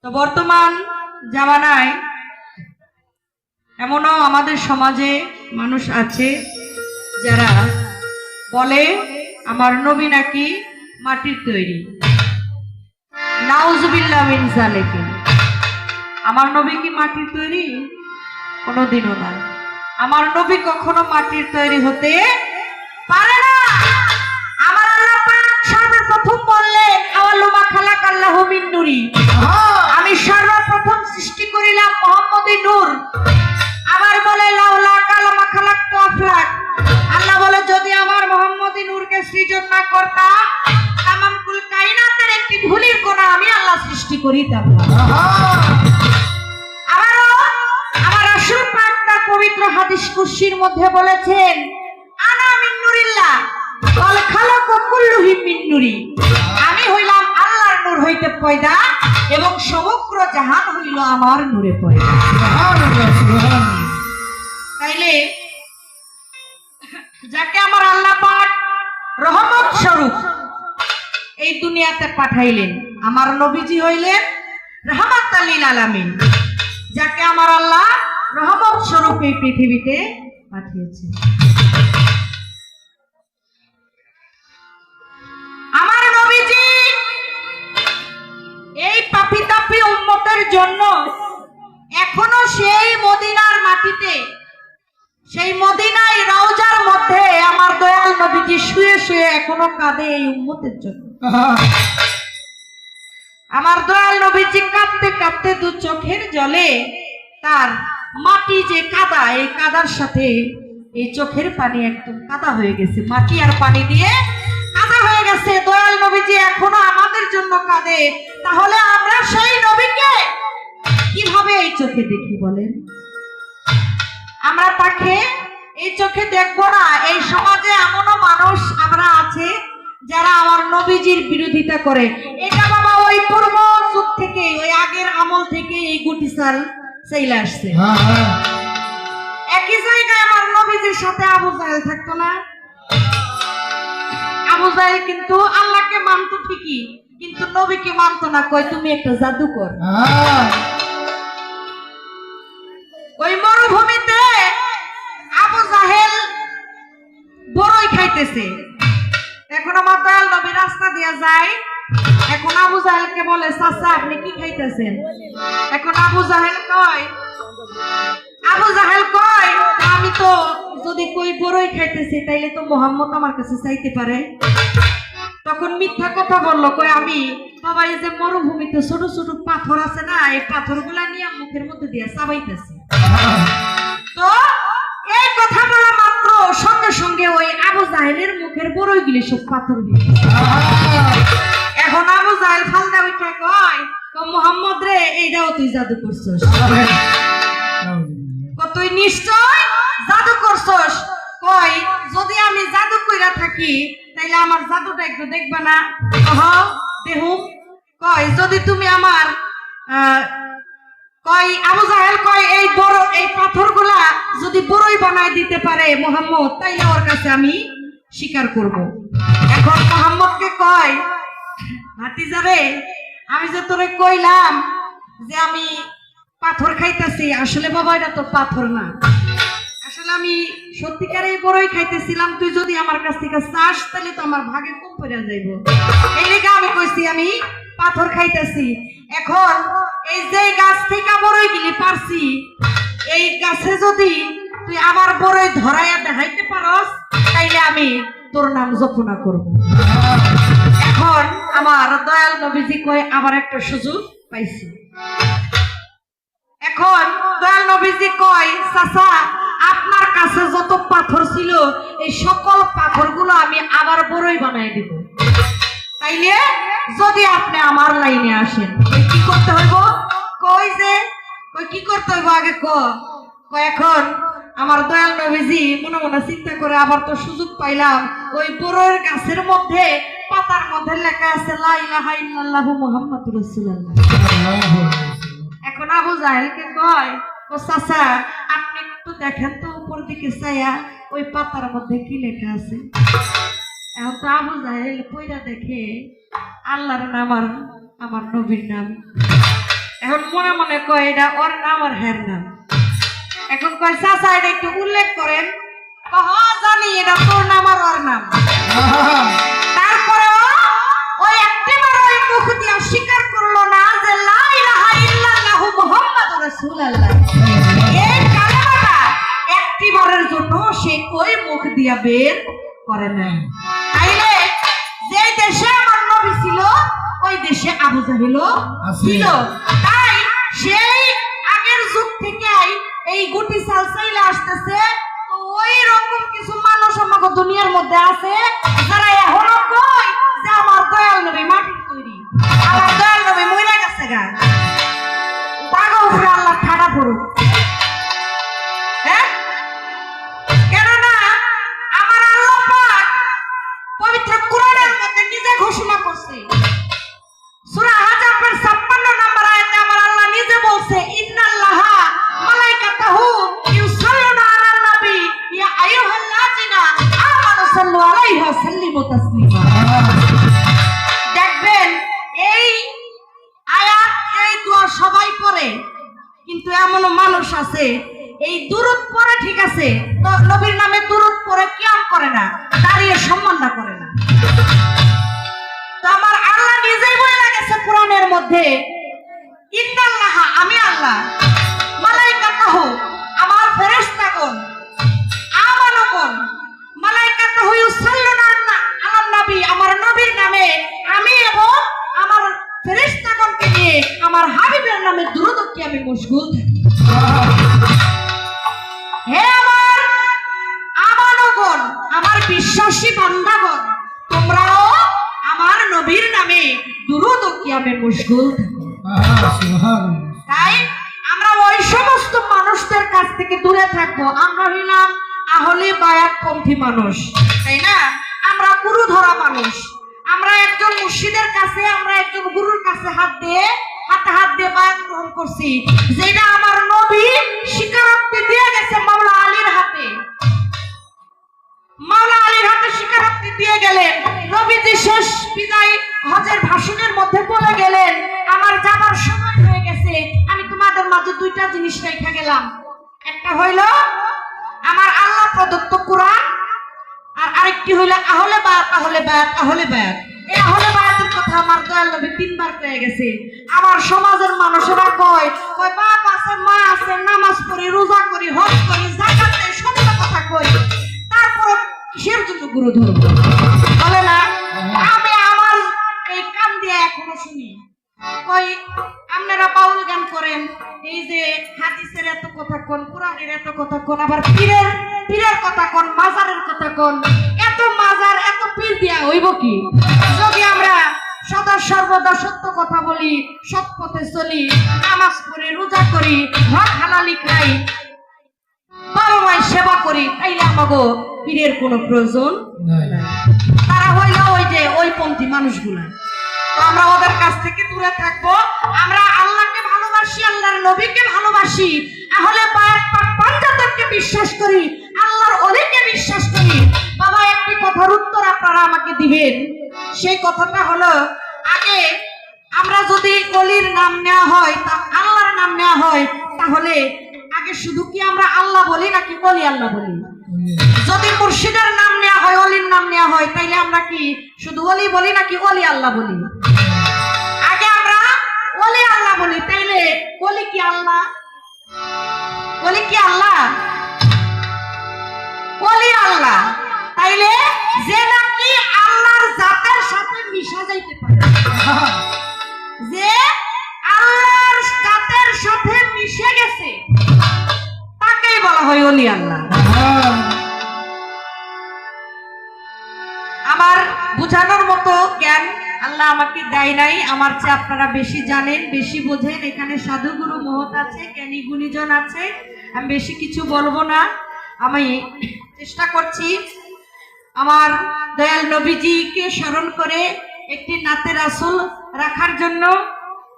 তো বর্তমান জামানায় এমনও আমাদের সমাজে মানুষ আছে যারা বলে আমার নবী নাকি মাটির তৈরি। নাউজুবিল্লাহ মিন যালিক। আমার নবী কি মাটির তৈরি? কোনোদিনও না। আমার নবী কখনো মাটির তৈরি হতে পারে না। আমার আল্লাহ পাক সর্বপ্রথম বললেন আওয়ালুমা খালাকাল্লাহু মিন নূরি, আমি সর্বপ্রথম সৃষ্টি করিলাম মুহাম্মদী নূর। আবার বলে লাউলা কালামা খালাকতু আফলাক, আল্লাহ বলে যদি আমার মুহাম্মদী নূরকে সৃজন না করতাম তামাম কুল কায়নাতের একটি ধুলির কণা আমি আল্লাহ সৃষ্টি করিতাম না। আবারও আমার রাসূল পাক তার পবিত্র হাদিস কুদসির মধ্যে বলেছেন আনা মিন নূরিল্লাহ ওয়াল খালাকু কুল্লুহু মিন নূরি, আমি হইলাম আল্লাহর নূর হইতে পয়দা এবং সমগ্র জাহান হইল আমার নূরে পয়দা। সুবহানাল্লাহ সুবহানাল্লাহ। তাইলে যাকে আমার আল্লাহ পাক রহমত স্বরূপ এই দুনিয়াতে পাঠাইলেন, আমার নবীজি হইলেন রাহমাতাল লিল আলামিন, যাকে আমার আল্লাহ রহমত স্বরূপ এই পৃথিবীতে পাঠিয়েছেন। আমার নবীজি এই পাপী তাপী উম্মতের জন্য এখনো সেই মদিনার মাটিতে, সেই মদিনায় রওজার মধ্যে আমার দয়াল নবীজি শুয়ে শুয়ে এখনো কাঁদে এই উম্মতের জন্য। আমার দয়াল নবীজি কাঁদতে কাঁদতে দু চোখের জলে তার মাটি যে কাদা, এই কাদার সাথে এই চোখের পানি একদম কাদা হয়ে গেছে, মাটি আর পানি দিয়ে কাদা হয়ে গেছে। দয়াল নবীজি এখনো আমাদের জন্য কাঁদে। তাহলে আমরা সেই নবীকে কিভাবে এই চোখে দেখি বলেন? আমরা তাকে এই চোখে দেখবো না। এই সমাজে এমনও মানুষ আমরা আছে যারা আমার নবীজির বিরোধিতা করে। এটা বাবা ওই পূর্ব যুগ থেকে, ওই আগের আমল থেকে এই গুটি চাল চাইলে আসছে। একই জায়গায় আমার নবীজির সাথে আবু জাহেল থাকতো না? আবু জাহেল কিন্তু আল্লাহকে মানতো ঠিকই, কিন্তু নবীকে মানতো না। কই তুমি একটা জাদুকর। ওই মরুভূমিতে আবু জাহেল বড়ই খাইতেছে। এখন আমার দয়াল নবী রাস্তা দিয়ে যায়, এখন আবু জাহেলকে বলে চাচা আপনি কি খাইতেছেন? এখন আবু জাহেল কয় আমি তো যদি কই বড়ই খাইতেছি তাইলে তো মুহাম্মদ আমার কাছে চাইতে পারে। তখন মিথ্যা কথা বললো, কই আমি বাবা এই যে মরুভূমিতে ছোট ছোট পাথর আছে না, এই পাথরগুলা নিয়ে মুখের মধ্যে দিয়ে চাবাইতেছি। তো এই কথা বলা মাত্র সঙ্গে সঙ্গে ওই আবু জাহেলের মুখের বড়ইগুলি সব পাথর হয়ে গেছে। এখন আবু জাহেল ফালদা উঠে কয় মুহাম্মদ রে এইটাও তুই জাদু করছস, তুই নিশ্চয় জাদু করছস। কয় যদি আমি জাদু কইরা থাকি তাইলে আমার জাদুটা একটু দেখবা না? দেহুম। কয় যদি তুমি আমার কয় আবু জাহেল কয় এই বড় এই পাথরগুলা যদি বড়ই বানায় দিতে পারে মুহাম্মদ তাইলে ওর কাছে আমি স্বীকার করব। এখন মুহাম্মদকে কয় ভাতিজা রে, আমি যে তোরে কইলাম যে আমি পাথর খাইতেছি, আসলে বাবা এটা তো পাথর না, আসলে আমি সত্যিকারেই বড়ই খাইতেছিলাম। তুই যদি আমার কাছ থেকে চাস তাহলে তো আমার ভাগে কম পড়ে যাইব, এই লেগে আমি কইছি আমি পাথর খাইতেছি। এখন এই যে গাছ থেকে বড়ই গিলি পারছি, এই গাছে যদি তুই আমার বড়ই ধরাইয়া দেখাইতে পারস তাইলে আমি তোর নাম জপনা করব। এখন আমার দয়াল নবীজি কয় আবার একটা সুযোগ পাইছি। এখন দয়াল নবীজি কয় চাচা আপনার কাছে যত পাথর ছিল এই সকল পাথরগুলো আমি আবার বড়ই বানাই দিব, তাইলে যদি আপনি আমার লাইনে আসেন কি করতে হইব? কই যে কই কি করতে হইব আগে কয় এখন আমার দয়াল নবীজি মনে মনে চিন্তা করে আবার তো সুযোগ পাইলাম, ওই বড়ই গাছের মধ্যে পাতার মধ্যে লেখা আছে লা ইলাহা ইল্লাল্লাহু মুহাম্মাদুর রাসূলুল্লাহ। এখন আবু জাহেলকে কয় ও চাচা আপনি একটু দেখেন তো উপর দিকে চাইয়া ওই পাতার মধ্যে কি লেখা আছে। এখন তো আবু জাহেল পয়রা দেখে আল্লাহর নাম আর আমার নবীর নাম। এখন মনে মনে কয় এটা ওর নাম আর হের নাম। এখন কয় চাচা এটা একটু উল্লেখ করেন, জানি এটা তোর নাম আর ওর নাম। তারপরে ওই একটিবার ওই মুখ দিয়ে স্বীকার করলো না যে লা ইলাহা ইল্লাল্লাহু মুহাম্মাদুর রাসূলুল্লাহ। এই কালেমাটা একটিবারের জন্য সে ওই মুখ দিয়া বের করে না। তাইলে যে দেশে আমার নবী ছিল ওই দেশে আবু জাহেলও ছিল। তাই সেই আগের যুগ থেকে এই গুটি চাল চাইলে আসতেছে। তো ওই রকম কিছু মানুষ আমাকে দুনিয়ার মধ্যে আছে যারা এখনো কয় যে আমার দয়াল নবী মাটির তৈরি, আমার দয়াল নবী মইরা গেছে গা। তাগো উপরে আল্লাহ ঠাড়া পড়ুক। হ্যাঁ, কেননা আমার আল্লাহ পাক পবিত্র কোরআনের মধ্যে নিজে ঘোষণা করছে, সূরা হাজাবের 56 নম্বর আয়াতে আমার আল্লাহ নিজে বলছে, ইন্নাল্লাহা মালাইকাতাহু ইউসাল্লুনা আলান নবী ইয়া আইয়ুহাল্লাযিনা আমানু সাল্লু আলাইহি ওয়া সাল্লিমু তাসলিমা। দেখবেন এই আয়াত এই দোয়া সবাই পড়ে, কিন্তু এমনও মানুষ আছে এই দুরূদ পড়ে ঠিক আছে, তো নবীর নামে দুরূদ পড়ে কিয়াম করে না, দাঁড়িয়ে সম্মাননা করে না। তো আমার আল্লাহ নিজেই বলে গেছে কোরআনের মধ্যে, ইন্নাল্লাহা আমি আল্লাহ, মালাইকাতাহু আমার ফেরেশতাগণ, আমানুগণ মালাইকাতাহু ইউসাল্লুনা আলান নবী আমার নবীর নামে আমি এবং আমার ফেরেশতাগণকে নিয়ে আমার হাবিবের নামে দুরূদ কি আমি মশগুল থাকি। হে আমার আমানুগণ, আমার বিশ্বাসী বান্দাগণ, তোমরাও আমার নবীর নামে দুরূদ কি আমি মশগুল থাকি। তাই আমরা ওই সমস্ত মানুষদের কাছ থেকে দূরে থাকবো। আমরা হইলাম আহলে বায়াত পন্থী মানুষ, তাই না? আমরা গুরু ধরা মানুষ। আমরা একজন মুর্শিদের কাছে, আমরা একজন গুরুর কাছে হাত দিয়ে বায়াত গ্রহণ করছি, যেটা আমার নবী স্বীকারোক্তি দিয়ে গেছে মাওলা আলীর হাতে। মাওলা আলীর হাতে স্বীকারোক্তি দিয়ে গেলেন। নবীজি শেষ বিদায় হজের ভাষণের মধ্যে বলে গেলেন, আমার যাবার সময় হয়ে গেছে, আমি তোমাদের মাঝে দুইটা জিনিস রেখে গেলাম। একটা হইল আমার আল্লাহ প্রদত্ত কোরআন, আর আরেকটি হইল আহলে বায়াত, আহলে বায়াত, আহলে বায়াত। এই আহলে বায়াতের কথা আমার দয়াল নবী 3 বার কয়ে গেছে। আমার সমাজের মানুষেরা কয় বাপ আছে, মা আছে, নামাজ পড়ি, রোজা করি, হজ করি, যাকাত দেই, সত্য কথা কই, তারপর কিসের জন্য গুরু ধরব বলে না? আমি আমার এই কান দিয়ে এখনো শুনি কই আপনারা বাউল গান করেন, এই যে হাদিসের এত কথা কোন, কোরআনের এত কথা কোন, আবার পীরের কথা কোন, মাজারের কথা কোন। এত মাজার এত পীর দিয়া হইব কি যদি আমরা সদা সর্বদা সত্য কথা বলি, সৎ পথে চলি, নামাজ পড়ি, রোজা করি, হক হালালি খাই, বাবা মায়ের সেবা করি, তাইলে আমাগো পীরের কোনো প্রয়োজন নাই। তারা হইল ওই যে ওই পন্থী মানুষগুলা। তো আমরা ওদের কাছ থেকে দূরে থাকবো। আমরা আল্লাহকে ভালোবাসি, আল্লাহর নবীকে ভালোবাসি, আহলে বায়াত পাক পাঞ্জাতনকে বিশ্বাস করি, আল্লাহর ওলিকে বিশ্বাস করি। বাবা একটি কথার উত্তর আপনারা আমাকে দিবেন। সেই কথাটা হলো, আগে আমরা যদি ওলির নাম নেওয়া হয়, তা আল্লাহর নাম নেওয়া হয়, তাহলে আগে শুধু কি আমরা আল্লাহ বলি নাকি ওলি আল্লাহ বলি? যদি মুর্শিদের নাম নেওয়া হয়, ওলির নাম নেওয়া হয়, তাইলে আমরা কি শুধু ওলি বলি নাকি ওলি আল্লাহ বলি? আগে আমরা ওলি আল্লাহ বলি, তাইলে ওলি কি আল্লাহ? ওলি কি আল্লাহ? ওলি আল্লাহ। তাইলে যে নাকি আল্লাহর জাতের সাথে মিশা যাইতে পারে, যে আল্লাহর জাতের সাথে মিশে গেছে, তাকেই বলা হয় ওলি আল্লাহ। আমার বুঝানোর মতো জ্ঞান আল্লাহ আমাকে দেয় নাই, আমার চেয়ে আপনারা বেশি জানেন, বেশি বোঝেন। এখানে সাধুগুরু মহৎ আছে, জ্ঞানী গুণীজন আছে, আমি বেশি কিছু বলবো না। আমি চেষ্টা করছি আমার দয়াল নবীজিকে স্মরণ করে একটি নাতে রাসূল রাখার জন্য।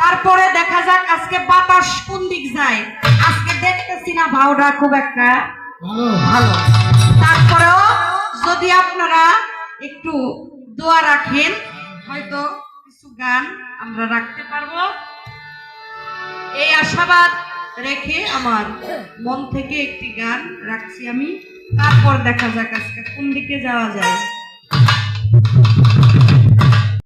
তারপরে দেখা যাক আজকে বাতাস কোন দিক যায়। আজকে দেখতেছি না ভাওটা খুব একটা ভালো। তারপরেও যদি আপনারা একটু দোয়া রাখেন, হয়তো কিছু গান আমরা রাখতে পারবো। এই আশাবাদ রেখে আমার মন থেকে একটি গান রাখছি আমি, তারপর দেখা যাক আজকে কোন দিকে যাওয়া যায়।